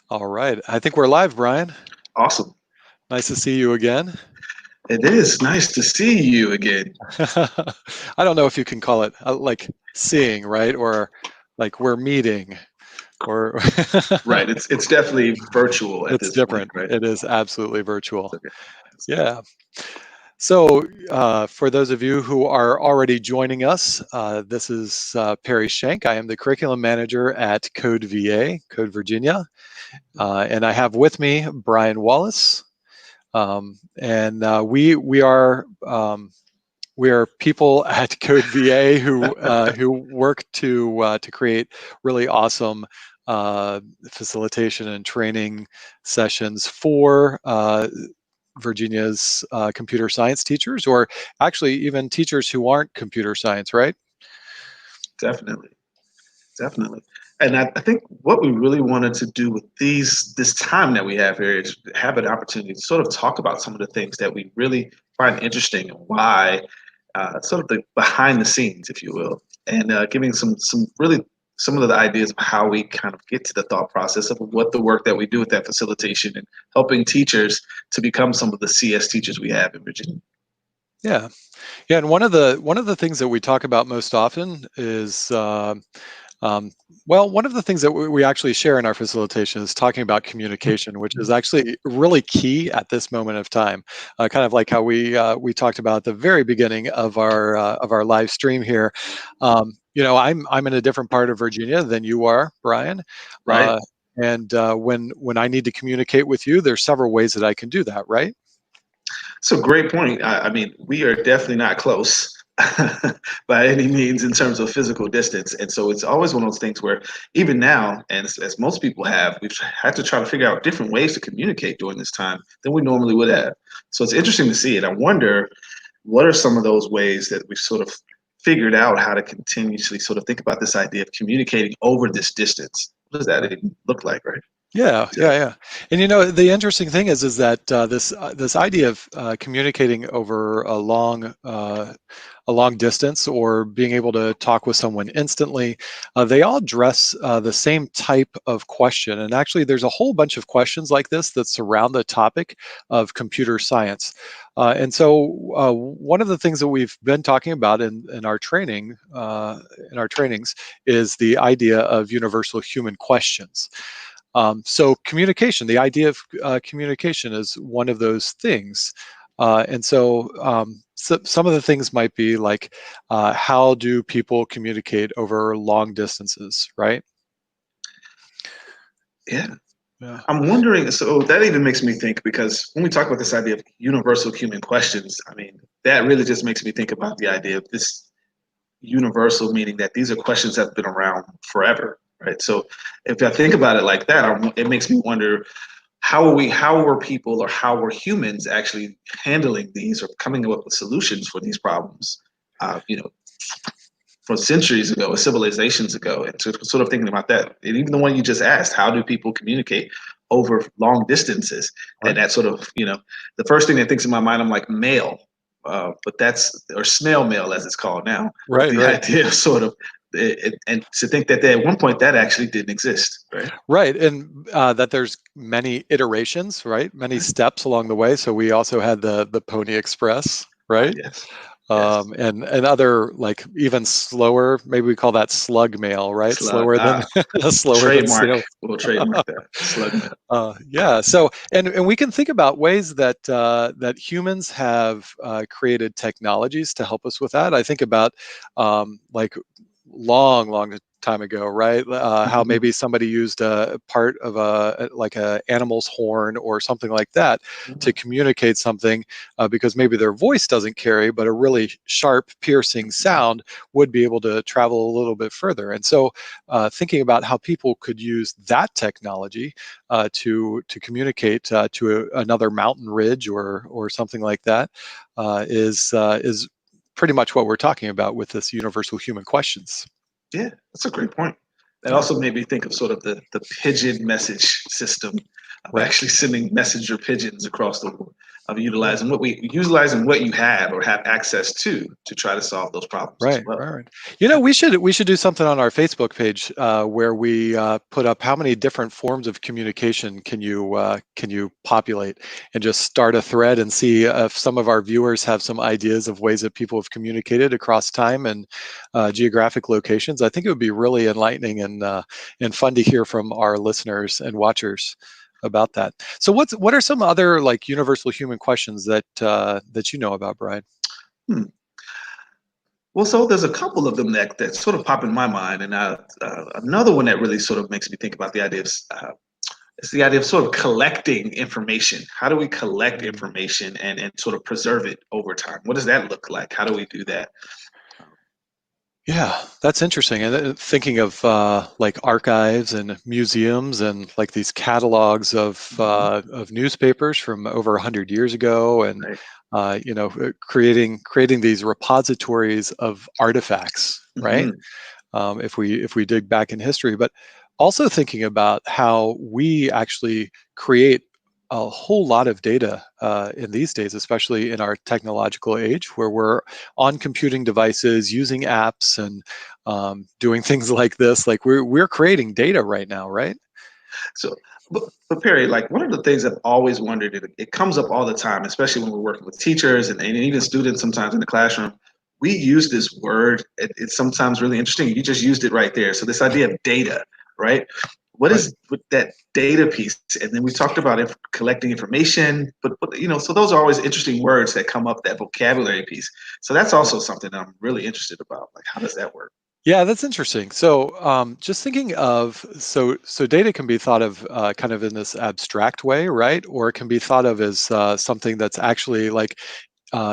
All right. I think we're live, Brian. Awesome. Nice to see you again. It is nice to see you again. I don't know if you can call it like seeing, right? Or like we're meeting, or Right. It's definitely virtual at it's this point, different. right? It is absolutely It's virtual. okay. It's good. Yeah. So, for those of you who are already joining us, this is Perry Schenk. I am the curriculum manager at Code VA, Code Virginia, and I have with me Brian Wallace. And we are people at Code VA who work to create really awesome facilitation and training sessions for Virginia's computer science teachers, or actually even teachers who aren't computer science, right? Definitely. Definitely. And I think what we really wanted to do with this time that we have here is have an opportunity to sort of talk about some of the things that we really find interesting and why, sort of the behind the scenes, if you will, and giving some really some of the ideas of how we kind of get to the thought process of what the work that we do with that facilitation and helping teachers to become some of the CS teachers we have in Virginia. Yeah, yeah. And one of the things that we talk about most often is Um, well, one of the things that we actually share in our facilitation is talking about communication, which is actually really key at this moment of time. Kind of like how we talked about at the very beginning of our live stream here. I'm in a different part of Virginia than you are, Brian. Right? Uh, and when I need to communicate with you, there's several ways that I can do that, right? So great point. I mean, we are definitely not close by any means in terms of physical distance. And so it's always one of those things where even now, and as most people have, we've had to try to figure out different ways to communicate during this time than we normally would have. So it's interesting to see it. I wonder what are some of those ways that we've sort of figured out how to continuously sort of think about this idea of communicating over this distance. What does that even look like, right? Yeah, yeah, Exactly. yeah. And the interesting thing is that this idea of communicating over a long distance or being able to talk with someone instantly, they all address the same type of question. And actually, there's a whole bunch of questions like this that surround the topic of computer science. And so, one of the things that we've been talking about in our training, in our trainings, is the idea of universal human questions. So communication, the idea of communication is one of those things. And so some of the things might be like, how do people communicate over long distances, right? Yeah. Yeah. I'm wondering, so that even makes me think because when we talk about this idea of universal human questions, I mean, that really just makes me think about the idea of this universal, meaning that these are questions that have been around forever, right? So if I think about it like that, it makes me wonder how were people or how were humans actually handling these or coming up with solutions for these problems, you know, from centuries ago, or civilizations ago, and sort of thinking about that. And even the one you just asked, how do people communicate over long distances? And Right. that sort of, the first thing that thinks in my mind, I'm like mail, but that's or snail mail as it's called now. But Right. the Right. idea of sort of and to think that at one point that actually didn't exist, right? Right. And that there's many iterations, right? Many Right. steps along the way. So we also had the Pony Express, right? Yes. Yes. And other like even slower, maybe we call that slug mail, right? Slug. Slower than slower than Trademark. snail. We'll trademark that. Slug mail. Yeah. So, and we can think about ways that that humans have created technologies to help us with that. I think about like long time ago, right? How Mhm. maybe somebody used a part of like a animal's horn or something like that to communicate something, because maybe their voice doesn't carry, but a really sharp, piercing sound would be able to travel a little bit further. And so, thinking about how people could use that technology to communicate to another mountain ridge or something like that is pretty much what we're talking about with this universal human questions. Yeah, that's a great point. That Yeah. also made me think of sort of the pigeon message system of Right. actually sending messenger pigeons across the world. of utilizing what you have or have access to try to solve those problems as Right, well. right, right. You know, we should do something on our Facebook page where we put up how many different forms of communication can you populate, and just start a thread and see if some of our viewers have some ideas of ways that people have communicated across time and geographic locations. I think it would be really enlightening and fun to hear from our listeners and watchers about that. So, what are some other like universal human questions that you know about, Brian? Hmm. Well, so there's a couple of them that sort of pop in my mind, and another one that really sort of makes me think about the idea of it's the idea of sort of collecting information. How do we collect information and sort of preserve it over time? What does that look like? How do we do that? Yeah, that's interesting. And thinking of like archives and museums and like these catalogs of newspapers from over 100 years ago, and Right. creating these repositories of artifacts, right? Hmm. If we dig back in history, but also thinking about how we actually create a whole lot of data in these days, especially in our technological age, where we're on computing devices, using apps, and doing things like this. Like we're creating data right now, right? So, but Perry, like one of the things I've always wondered, it comes up all the time, especially when we're working with teachers and even students sometimes in the classroom. We use this word, it's sometimes really interesting. You just used it right there. So, this idea of data, right? What Right. is with that data piece? And then we talked about collecting information, but so those are always interesting words that come up, that vocabulary piece. So, that's also something that I'm really interested about. Like, how does that work? Yeah, that's interesting. So, just thinking of so data can be thought of kind of in this abstract way, right? Or it can be thought of as something that's actually like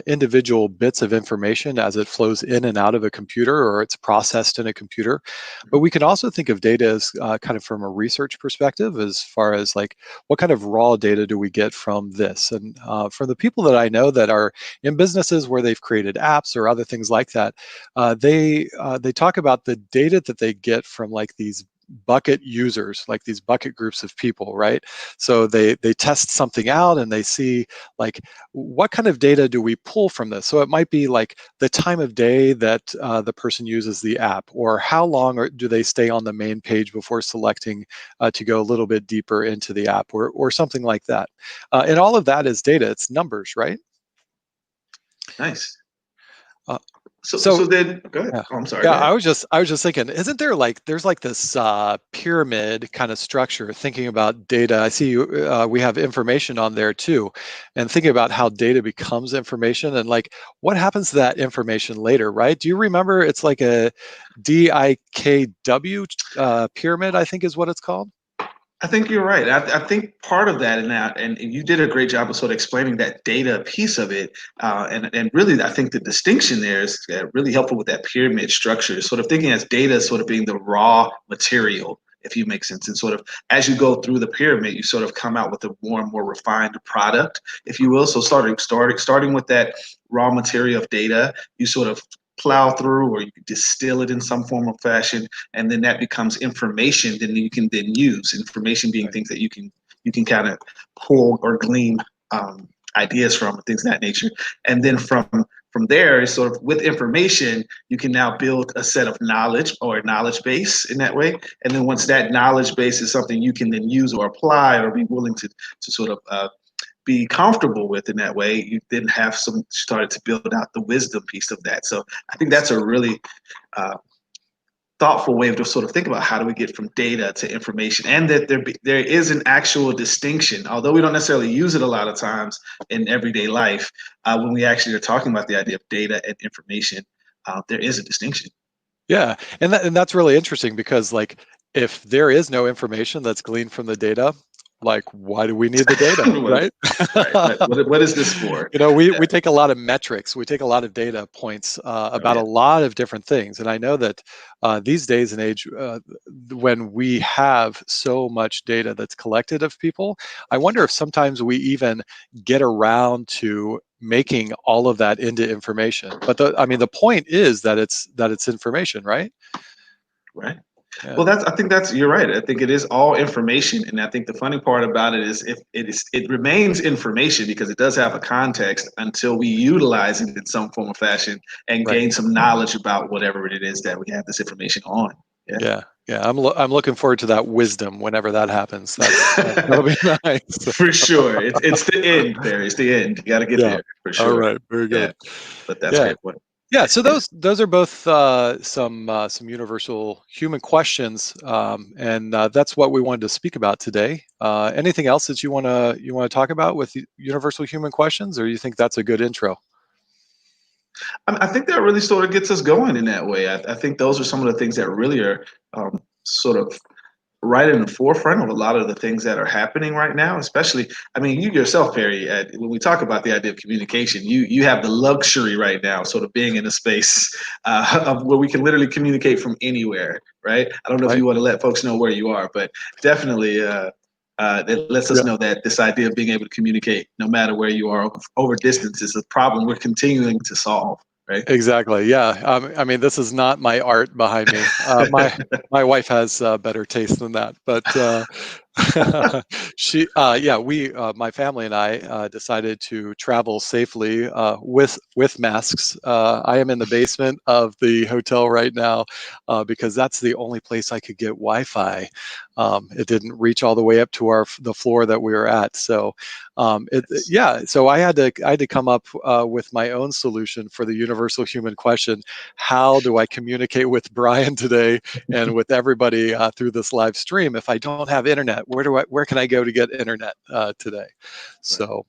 individual bits of information as it flows in and out of a computer, or it's processed in a computer. But we can also think of data as kind of from a research perspective, as far as like what kind of raw data do we get from this? And for the people that I know that are in businesses where they've created apps or other things like that, they talk about the data that they get from like these bucket users, like these bucket groups of people, right? So they test something out and they see like what kind of data do we pull from this? So it might be like the time of day that the person uses the app, or how long do they stay on the main page before selecting to go a little bit deeper into the app, or something like that. And all of that is data. It's numbers, right? Nice. Uh, So so then, go ahead. yeah. Oh, I'm sorry. Yeah, Go ahead. I was just thinking, isn't there like there's like this pyramid kind of structure thinking about data. I see we have information on there too, and thinking about how data becomes information and like what happens to that information later, right? Do you remember it's like a DIKW pyramid, I think is what it's called. I think you're right. I think part of that and you did a great job of sort of explaining that data piece of it. And really, I think the distinction there is really helpful with that pyramid structure, sort of thinking as data sort of being the raw material, if you make sense. And sort of as you go through the pyramid, you sort of come out with a more and more refined product, if you will. So starting with that raw material of data, you sort of plow through or you distill it in some form or fashion, and then that becomes information then you can then use. Information being Right. things that you can kind of pull or glean ideas from and things of that nature. And then from there is sort of with information you can now build a set of knowledge or a knowledge base in that way. And then once that knowledge base is something you can then use or apply or be willing to sort of be comfortable with in that way, you then have some started to build out the wisdom piece of that. So I think that's a really uh, thoughtful way of just sort of think about how do we get from data to information, and that there is an actual distinction, although we don't necessarily use it a lot of times in everyday life. When we actually are talking about the idea of data and information, there is a distinction. Yeah, and that's really interesting because like if there is no information that's gleaned from the data, like why do we need the data, What- right? right. What is this for? You know, we Yeah. take a lot of metrics, we take a lot of data points Oh about a yeah. lot of different things, and I know that these days and age, when we have so much data that's collected of people, I wonder if sometimes we even get around to making all of that into information. But I mean, the point is that it's information, right? Right. Yeah. Well, I think you're right. I think it is all information, and I think the funny part about it is it remains information because it does have a context until we utilize it in some form or fashion and Right. gain some knowledge about whatever it is that we have this information on. Yeah. Yeah. Yeah. I'm looking forward to that wisdom whenever that happens. That'll be nice. For sure, it's the end, Barry. It's the end. You got to get Yeah. there for All sure. right. Very Yeah, good. but that's a Yeah. great point. Yeah, so Yeah. those are both some universal human questions, and that's what we wanted to speak about today. Anything else that you want to talk about with universal human questions, or you think that's a good intro? I think that really sort of gets us going in that way. I think those are some of the things that really are sort of right in the forefront of a lot of the things that are happening right now. Especially, I mean, you yourself, Perry, when we talk about the idea of communication, you have the luxury right now, sort of being in a space of where we can literally communicate from anywhere. Right? I don't know if Right? you want to let folks know where you are, but definitely. It lets us Yeah. know that this idea of being able to communicate no matter where you are over distance is a problem we're continuing to solve, right? Exactly. Yeah. I mean, this is not my art behind me. My wife has better taste than that, but my family and I decided to travel safely with masks. I am in the basement of the hotel right now because that's the only place I could get Wi-Fi. It didn't reach all the way up to the floor that we were at, so yeah. So I had to come up with my own solution for the universal human question: how do I communicate with Brian today and with everybody through this live stream if I don't have internet? Where can I go to get internet today? Right. So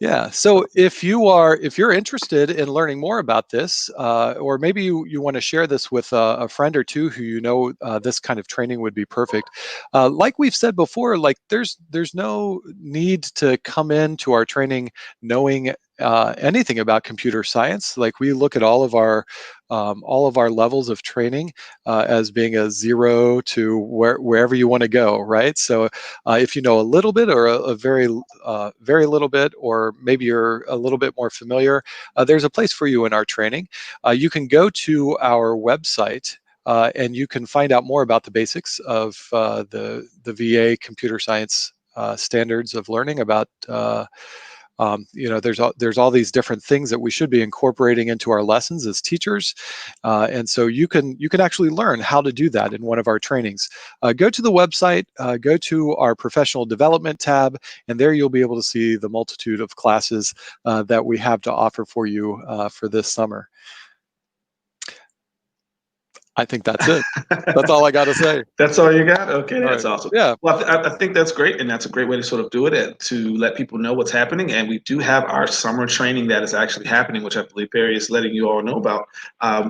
yeah. So if you're interested in learning more about this, or maybe you want to share this with a friend or two who this kind of training would be perfect. Like we've said before, like there's no need to come into our training knowing anything about computer science. Like we look at all of our levels of training as being a 0 to wherever you want to go, right? So if you know a little bit or a very little bit, or maybe you're a little bit more familiar, there's a place for you in our training. You can go to our website and you can find out more about the basics of the VA computer science standards of learning about. There's all these different things that we should be incorporating into our lessons as teachers, and so you can actually learn how to do that in one of our trainings. Go to the website, go to our professional development tab, and there you'll be able to see the multitude of classes that we have to offer for you for this summer. I think that's it. That's all I got to say. That's all you got? Okay, All that's right. awesome. Yeah. Well, I think that's great, and that's a great way to sort of do it and to let people know what's happening. And we do have our summer training that is actually happening, which I believe Perry is letting you all know about,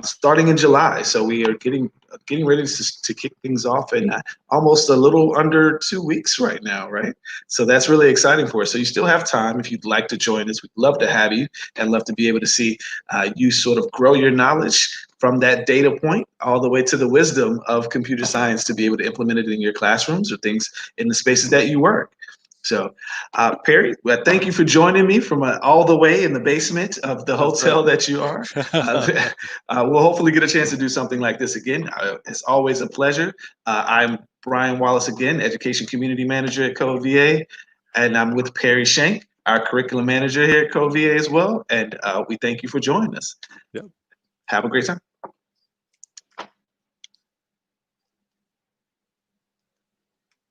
starting in July. So we are getting ready to kick things off in almost a little under 2 weeks right now, right? So that's really exciting for us. So you still have time if you'd like to join us. We'd love to have you and love to be able to see you sort of grow your knowledge from that data point all the way to the wisdom of computer science to be able to implement it in your classrooms or things in the spaces that you work. So, Perry, well, thank you for joining me from all the way in the basement of the That's right. hotel that you are. We'll hopefully get a chance to do something like this again. It's always a pleasure. I'm Brian Wallace again, Education Community Manager at Code VA, and I'm with Perry Shank, our Curriculum Manager here at Code VA as well. And we thank you for joining us. Yep. Have a great time.